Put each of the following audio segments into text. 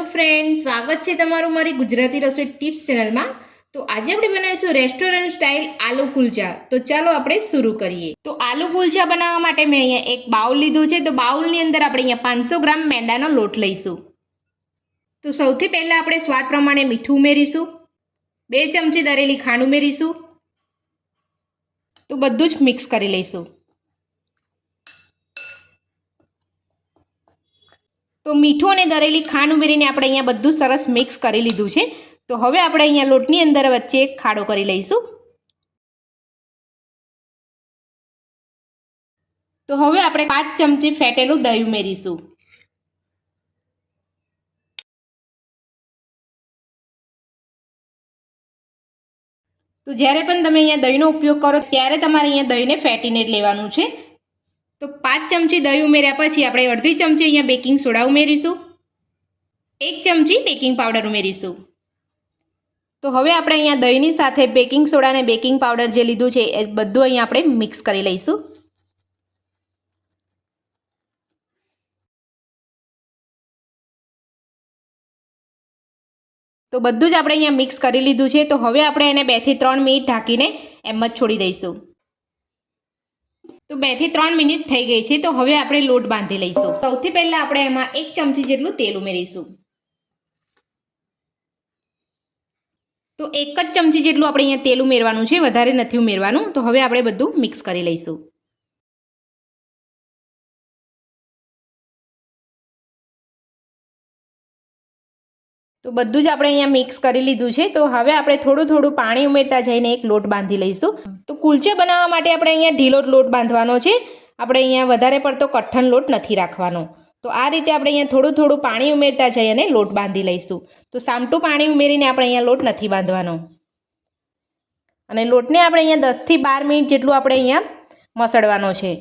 Hello friend, સ્વાગત છે તમારું મારી ગુજરાતી રસોઈ ટિપ્સ ચેનલમાં। તો આજે આપણે બનાવીશું રેસ્ટોરન્ટ સ્ટાઇલ આલુ કુલચા। તો ચાલો આપણે શરૂ કરીએ। તો આલુ કુલચા બનાવવા માટે મેં અહીંયા એક બાઉલ લીધું છે। તો બાઉલની અંદર આપણે અહીંયા 500 ગ્રામ મેંદાનો લોટ લઈશું। તો સૌથી પહેલાં આપણે સ્વાદ પ્રમાણે મીઠું ઉમેરીશું, 2 ચમચી દળેલી ખાંડ ઉમેરીશું। તો બધું જ મિક્સ કરી લઈશું। તો મીઠું અને દળેલી ખાંડ ઉમેરીને આપણે અહીંયા બધું સરસ મિક્સ કરી લીધું છે। તો હવે આપણે અહીંયા લોટની અંદર વચ્ચે એક ખાડો કરી લઈશું। તો હવે આપણે 5 ચમચી ફેટેલું દહીં ઉમેરીશું। તો જ્યારે પણ તમે અહીંયા દહીંનો ઉપયોગ કરો ત્યારે તમારે અહીંયા દહીંને ફેટીને જ લેવાનું છે। તો 5 ચમચી દહીં ઉમેર્યા પછી આપણે અડધી ચમચી અહીંયા બેકિંગ સોડા ઉમેરીશું, 1 ચમચી બેકિંગ પાવડર ઉમેરીશું। તો હવે આપણે અહીંયા દહીંની સાથે બેકિંગ સોડા અને બેકિંગ પાવડર જે લીધું છે એ બધું અહીંયા આપણે મિક્સ કરી લઈશું। તો બધું જ આપણે અહીંયા મિક્સ કરી લીધું છે। તો હવે આપણે એને 2 થી 3 મિનિટ ઢાંકીને એમ જ છોડી દઈશું। તો 2 થી 3 મિનિટ થઈ ગઈ છે। તો હવે આપણે લોટ બાંધી લઈશું। સૌથી પહેલાં આપણે એમાં 1 ચમચી જેટલું તેલ ઉમેરીશું। તો 1 જ ચમચી જેટલું આપણે અહીંયા તેલ ઉમેરવાનું છે, વધારે નથી ઉમેરવાનું। તો હવે આપણે બધું મિક્સ કરી લઈશું। તો બધું જ આપણે અહીંયા મિક્સ કરી લીધું છે। તો હવે આપણે થોડું થોડું પાણી ઉમેરતા જઈને એક લોટ બાંધી લઈશું। તો કુલચે બનાવવા માટે આપણે અહીંયા ઢીલો લોટ બાંધવાનો છે, આપણે અહીંયા વધારે પડતો કઠણ લોટ નથી રાખવાનો। તો આ રીતે આપણે અહીંયા થોડું થોડું પાણી ઉમેરતા જઈ અને લોટ બાંધી લઈશું। તો સામટું પાણી ઉમેરીને આપણે અહીંયા લોટ નથી બાંધવાનો અને લોટને આપણે અહીંયા 10 થી 12 મિનિટ જેટલું આપણે અહીંયા મસળવાનો છે।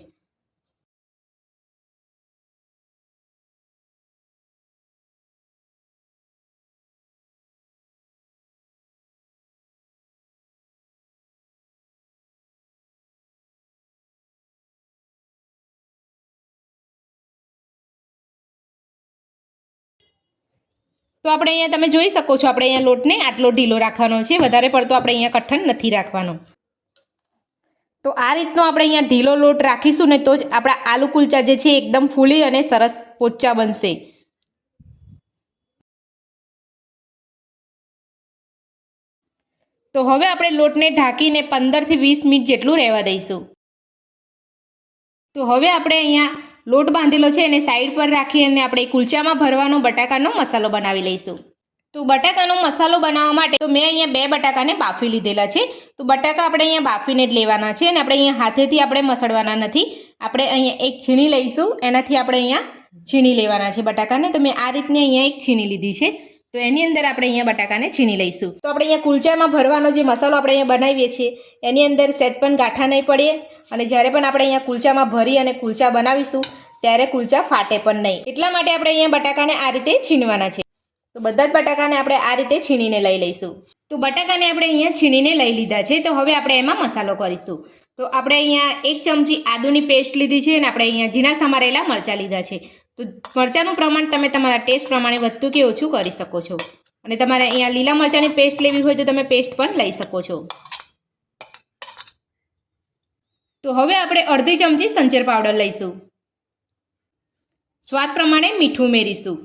તો આપણે અહીંયા તમે જોઈ શકો છો, આપણે અહીંયા લોટને આટલો ઢીલો રાખવાનો છે, વધારે પડતો આપણે અહીંયા કઠણ નથી રાખવાનો। તો આ રીતનો આપણે અહીંયા ઢીલો લોટ રાખીશું ને તો જ આપણા આલુ કુલચા જે છે એકદમ ફૂલી અને સરસ પોચા બનશે। તો હવે આપણે લોટને ઢાંકીને 15 થી 20 મિનિટ જેટલું રહેવા દઈશું। તો હવે આપણે અહીંયા લોટ બાંધેલો છે એને સાઈડ પર રાખી અને આપણે કુલચામાં ભરવાનો બટાકાનો મસાલો બનાવી લઈશું। તો બટાકાનો મસાલો બનાવવા માટે તો મેં અહીંયા 2 બટાકાને બાફી લીધેલા છે। તો બટાકા આપણે અહીંયા બાફીને જ લેવાના છે અને આપણે અહીંયા હાથેથી આપણે મસળવાના નથી, આપણે અહીંયા એક છીણી લઈશું, એનાથી આપણે અહીંયા છીણી લેવાના છે બટાકાને। તો મેં આ રીતની અહીંયા એક છીણી લીધી છે। તો એની અંદર આપણે અહીંયા બટાકાને છીણી લઈશું। તો આપણે અહીંયા કુલચામાં ભરવાનો જે મસાલો આપણે અહીંયા બનાવીએ છીએ એની અંદર સહેજ પણ ગાંઠા નહીં પડે અને જ્યારે પણ આપણે અહીંયા કુલચામાં ભરી અને કુલચા બનાવીશું ત્યારે કુલચા ફાટે પણ નહીં, એટલા માટે આપણે અહીંયા બટાકાને આ રીતે છીણવાના છે। તો બધા જ બટાકાને આપણે આ રીતે છીણીને લઈ લઈશું। તો બટાકાને આપણે અહીંયા છીણીને લઈ લીધા છે। તો હવે આપણે એમાં મસાલો કરીશું। તો આપણે અહીંયા 1 ચમચી આદુની પેસ્ટ લીધી છે અને આપણે અહીંયા ઝીણા સમારેલા મરચાં લીધા છે। તો મરચાંનું પ્રમાણ તમે તમારા ટેસ્ટ પ્રમાણે વધતું કે ઓછું કરી શકો છો અને તમારે અહીંયા લીલા મરચાંની પેસ્ટ લેવી હોય તો તમે પેસ્ટ પણ લઈ શકો છો। તો હવે આપણે અડધી ચમચી સંચર પાવડર લઈશું, સ્વાદ પ્રમાણે મીઠું ઉમેરીશું।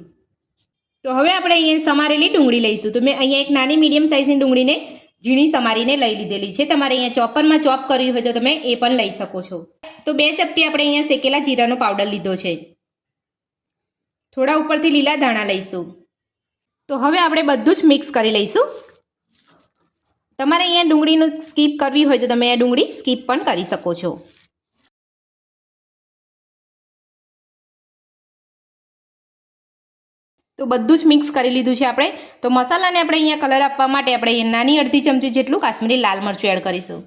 તો હવે આપણે અહીંયા સમારેલી ડુંગળી લઈશું। તો મેં અહીંયા એક નાની મીડિયમ સાઇઝની ડુંગળીને ઝીણી સમારીને લઈ લીધેલી છે, તમારે અહીંયા ચોપરમાં ચોપ કરવી હોય તો તમે એ પણ લઈ શકો છો। તો 2 ચપટી આપણે અહીંયા શેકેલા જીરાનો પાવડર લીધો છે, થોડા ઉપરથી લીલા ધાણા લઈશું। તો હવે આપણે બધું જ મિક્સ કરી લઈશું। તમારે અહીંયા ડુંગળીનું સ્કીપ કરવી હોય તો તમે આ ડુંગળી સ્કીપ પણ કરી શકો છો। તો બધું જ મિક્સ કરી લીધું છે આપણે। તો મસાલાને આપણે અહીંયા કલર આપવા માટે આપણે અહીંયા નાની અડધી ચમચી જેટલું કાશ્મીરી લાલ મરચું એડ કરીશું।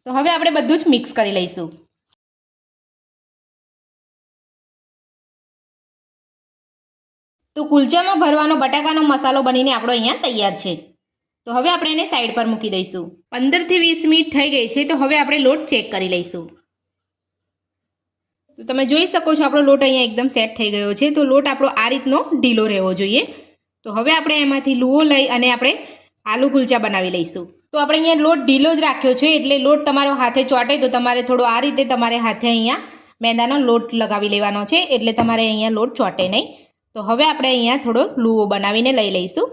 તો હવે આપણે બધું જ મિક્સ કરી લઈશું। તો કુલચામાં ભરવાનો બટાકાનો મસાલો બનીને આપણો અહીંયા તૈયાર છે। તો હવે આપણે એને સાઈડ પર મૂકી દઈશું। 15 થી 20 મિનિટ થઈ ગઈ છે। તો હવે આપણે લોટ ચેક કરી લઈશું। તો તમે જોઈ શકો છો આપણો લોટ અહીંયા એકદમ સેટ થઈ ગયો છે. તો લોટ આપણો આ રીતનો ઢીલો રહેવો જોઈએ. તો હવે આપણે એમાંથી લુઓ લઈ અને આપણે આલુ કુલચા બનાવી લઈશું. તો આપણે અહીંયા લોટ ઢીલો જ રાખ્યો છે, એટલે લોટ તમારો હાથે ચોંટે તો તમારે થોડો આ રીતે તમારે હાથે અહીંયા મેદાનો લોટ લગાવી લેવાનો છે, એટલે તમારે અહીંયા લોટ ચોંટે નહીં. તો હવે આપણે અહીંયા થોડો લુઓ બનાવીને લઈ લઈશું.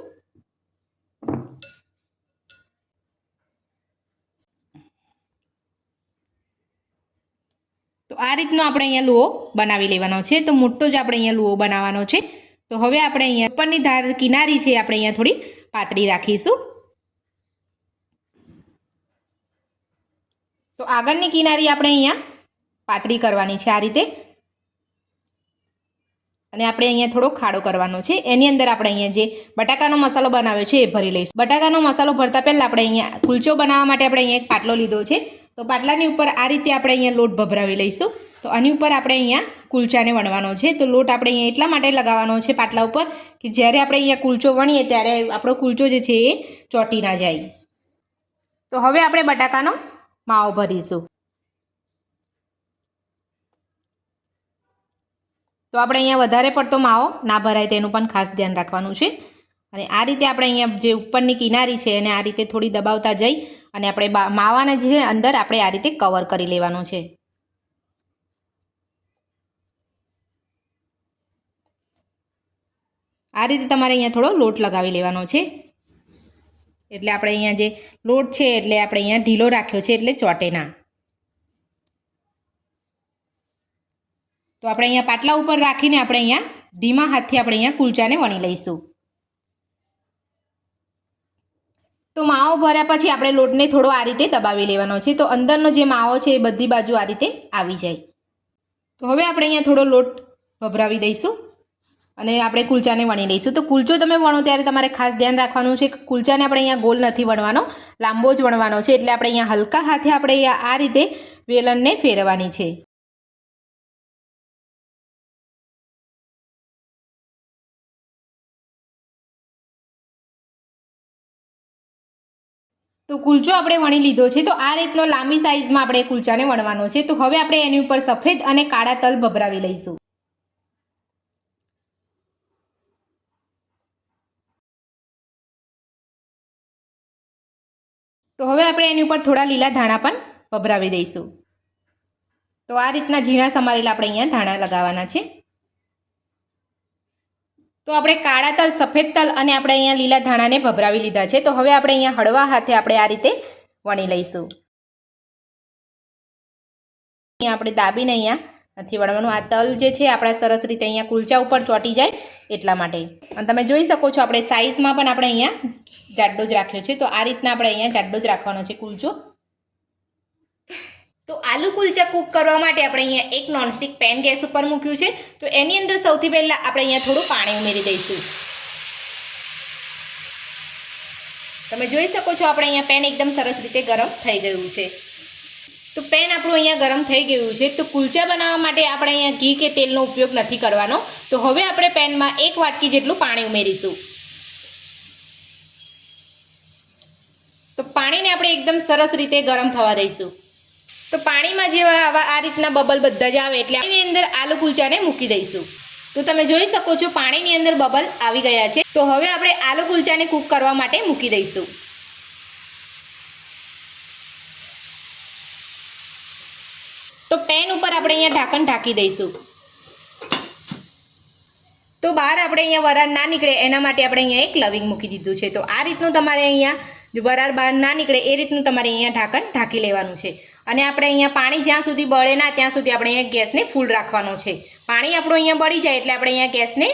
તો આ રીતનો આપણે અહીંયા લુઓ બનાવી લેવાનો છે. તો મોટો જ આપણે અહીંયા લુઓ બનાવવાનો છે. તો હવે આપણે અહીંયા ઉપરની ધાર કિનારી છે આપણે અહીંયા થોડી પાતળી રાખીશું. તો આગળની કિનારી આપણે અહીંયા પાતળી કરવાની છે આ રીતે, અને આપણે અહીંયા થોડો ખાડો કરવાનો છે. એની અંદર આપણે અહીંયા જે બટાકાનો મસાલો બનાવ્યો છે એ ભરી લઈશું. બટાકાનો મસાલો ભરતા પહેલાં આપણે અહીંયા કુલચો બનાવવા માટે આપણે અહીંયા એક પાટલો લીધો છે. તો પાટલાની ઉપર આ રીતે આપણે અહીંયા લોટ ભભરાવી લઈશું. તો આની ઉપર આપણે અહીંયા કુલચાને વણવાનો છે. તો લોટ આપણે અહીંયા એટલા માટે લગાવવાનો છે પાટલા ઉપર કે જ્યારે આપણે અહીંયા કુલચો વણીએ ત્યારે આપણો કુલચો જે છે એ ચોંટી ના જાય. તો હવે આપણે બટાકાનો માવો ભરીશું. તો આપણે અહીંયા વધારે પડતો માવો ના ભરાય તેનું પણ ખાસ ધ્યાન રાખવાનું છે. અને આ રીતે આપણે અહીંયા જે ઉપરની કિનારી છે એને આ રીતે થોડી દબાવતા જઈ અને આપણે માવાના જે અંદર આપણે આ રીતે કવર કરી લેવાનું છે. આ રીતે તમારે અહીંયા થોડો લોટ લગાવી લેવાનો છે, એટલે આપણે અહીંયા જે લોટ છે એટલે આપણે અહીંયા ઢીલો રાખ્યો છે એટલે ચોંટે ના. તો આપણે અહીંયા પાટલા ઉપર રાખીને આપણે અહીંયા ધીમા હાથથી આપણે અહીંયા કુલચાને વણી લઈશું. તો માવો ભર્યા પછી આપણે લોટને થોડો આ રીતે દબાવી લેવાનો છે. તો અંદરનો જે માવો છે એ બધી બાજુ આ રીતે આવી જાય. તો હવે આપણે અહીંયા થોડો લોટ ભભરાવી દઈશું અને આપણે કુલચાને વણી લઈશું. તો કુલચો તમે વણો ત્યારે તમારે ખાસ ધ્યાન રાખવાનું છે કે કુલચાને આપણે અહીંયા ગોલ નથી વણવાનો, લાંબો જ વણવાનો છે. એટલે આપણે અહીંયા હલકા હાથે આપણે અહીંયા આ રીતે વેલણને ફેરવવાની છે. તો કુલચો આપણે વણી લીધો છે. તો આ રીતનો લાંબી સાઇઝમાં આપણે કુલચાને વણવાનો છે. તો હવે આપણે એની ઉપર સફેદ અને કાળા તલ ભભરાવી લઈશું. તો હવે આપણે એની ઉપર થોડા લીલા ધાણા પણ ભભરાવી દઈશું. તો આ રીતના ઝીણા સમારેલા આપણે અહીંયા ધાણા લગાવવાના છે. તો આપણે કાળા તલ, સફેદ તલ અને આપણે અહીંયા લીલા ધાણાને ભભરાવી લીધા છે. તો હવે આપણે અહીંયા હળવા હાથે આપણે આ રીતે વણી લઈશું. અહીંયા આપણે દાબીને અહીંયા નથી વણવાનું. આ તલ જે છે આપણા સરસ રીતે અહીંયા કુલચા ઉપર ચોંટી જાય એટલા માટે. અને તમે જોઈ શકો છો આપણે સાઇઝમાં પણ આપણે અહીંયા જાડો જ રાખ્યો છે. તો આ રીતના આપણે અહીંયા જાડો જ રાખવાનો છે કુલચો. તો આલુ કુલચા કૂક કરવા માટે આપણે અહીંયા એક નોનસ્ટિક પેન ગેસ ઉપર મૂક્યું છે. તો એની અંદર સૌથી પહેલાં આપણે અહીંયા થોડું પાણી ઉમેરી દઈશું. તમે જોઈ શકો છો આપણે અહીંયા પેન એકદમ સરસ રીતે ગરમ થઈ ગયું છે. તો પેન આપણું અહીંયા ગરમ થઈ ગયું છે. તો કુલચા બનાવવા માટે આપણે અહીંયા ઘી કે તેલનો ઉપયોગ નથી કરવાનો. તો હવે આપણે પેનમાં 1 વાટકી જેટલું પાણી ઉમેરીશું. તો પાણીને આપણે એકદમ સરસ રીતે ગરમ થવા દઈશું. તો પાણીમાં જેવા આ રીતના બબલ બધા જ આવે એટલે એની અંદર આલુ કુલચાને મૂકી દઈશું. તો તમે જોઈ શકો છો પાણીની અંદર બબલ આવી ગયા છે. તો હવે આપણે આલુ કુલચાને કૂક કરવા માટે મૂકી દઈશું. તો પેન ઉપર આપણે અહીંયા ઢાંકણ ઢાંકી દઈશું. તો બહાર આપણે અહીંયા વરાળ ના નીકળે એના માટે આપણે અહીંયા એક લવિંગ મૂકી દીધું છે. તો આ રીતનું તમારે અહીંયા વરાળ બહાર ના નીકળે એ રીતનું તમારે અહીંયા ઢાંકણ ઢાંકી લેવાનું છે. અને આપણે અહીંયા પાણી જ્યાં સુધી બળે ના ત્યાં સુધી આપણે અહીંયા ગેસને ફૂલ રાખવાનો છે. પાણી આપણું અહીંયા બળી જાય એટલે આપણે અહીંયા ગેસને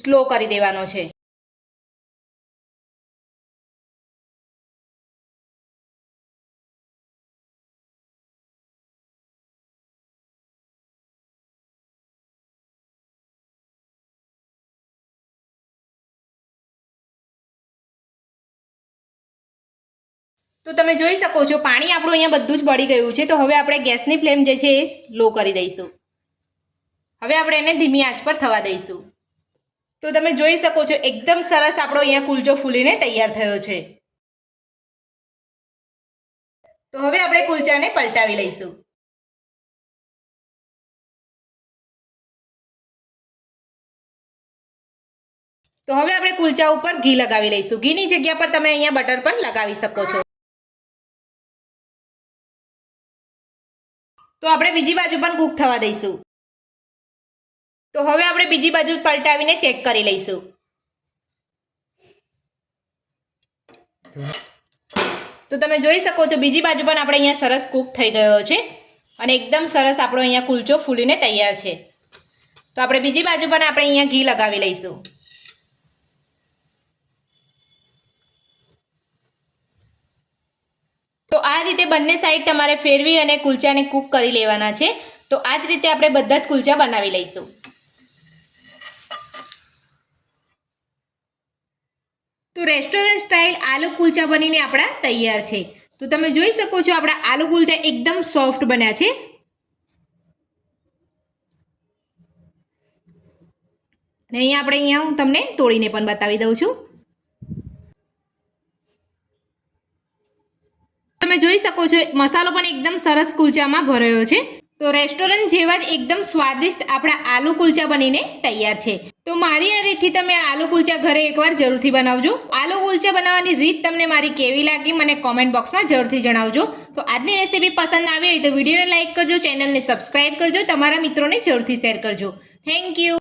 સ્લો કરી દેવાનો છે. તો તમે જોઈ શકો છો પાણી આપણું અહીંયા બધું જ બળી ગયું છે. તો હવે આપણે ગેસની ફ્લેમ જે છે એ લો કરી દઈશું. હવે આપણે એને ધીમી આંચ પર થવા દઈશું. તો તમે જોઈ શકો છો એકદમ સરસ આપણો અહીંયા કુલચો ફૂલીને તૈયાર થયો છે. તો હવે આપણે કુલચાને પલટાવી લઈશું. તો હવે આપણે કુલચા ઉપર ઘી લગાવી લઈશું. ઘીની જગ્યા પર તમે અહીંયા બટર પણ લગાવી શકો છો. તો આપણે બીજી બાજુ પણ કૂક થવા દઈશું. તો હવે આપણે બીજી બાજુ પલટાવીને ચેક કરી લઈશું. તો તમે જોઈ શકો છો બીજી બાજુ પણ આપણે અહીંયા સરસ કૂક થઈ ગયો છે અને એકદમ સરસ આપણો અહીંયા કુલચો ફૂલીને તૈયાર છે. તો આપણે બીજી બાજુ પણ આપણે અહીંયા ઘી લગાવી લઈશું. તો આ રીતે બંને સાઈડ તમારે ફેરવી અને કુલચાને કૂક કરી લેવાના છે. તો આ જ રીતે આપણે બધા જ કુલચા બનાવી લઈશું. તો રેસ્ટોરન્ટ સ્ટાઇલ આલુ કુલચા બનીને આપણા તૈયાર છે. તો તમે જોઈ શકો છો આપણા આલુ કુલચા એકદમ સોફ્ટ બન્યા છે. અને અહીંયા હું તમને તોડીને પણ બતાવી દઉં છું. તમે જોઈ શકો છો મસાલો પણ એકદમ સરસ કુલચામાં ભરાયો છે. તો રેસ્ટોરન્ટ જેવા જ એકદમ સ્વાદિષ્ટ આપણા આલુ કુલચા બનીને તૈયાર છે. તો મારી આ રીતથી તમે આલુ કુલચા ઘરે એકવાર જરૂરથી બનાવજો. આલુ કુલચા બનાવવાની રીત તમને મારી કેવી લાગી મને કોમેન્ટ બોક્સમાં જરૂરથી જણાવજો. તો આજની રેસીપી પસંદ આવી હોય તો વિડીયોને લાઇક કરજો, ચેનલને સબસ્ક્રાઇબ કરજો, તમારા મિત્રોને જરૂરથી શેર કરજો. Thank you.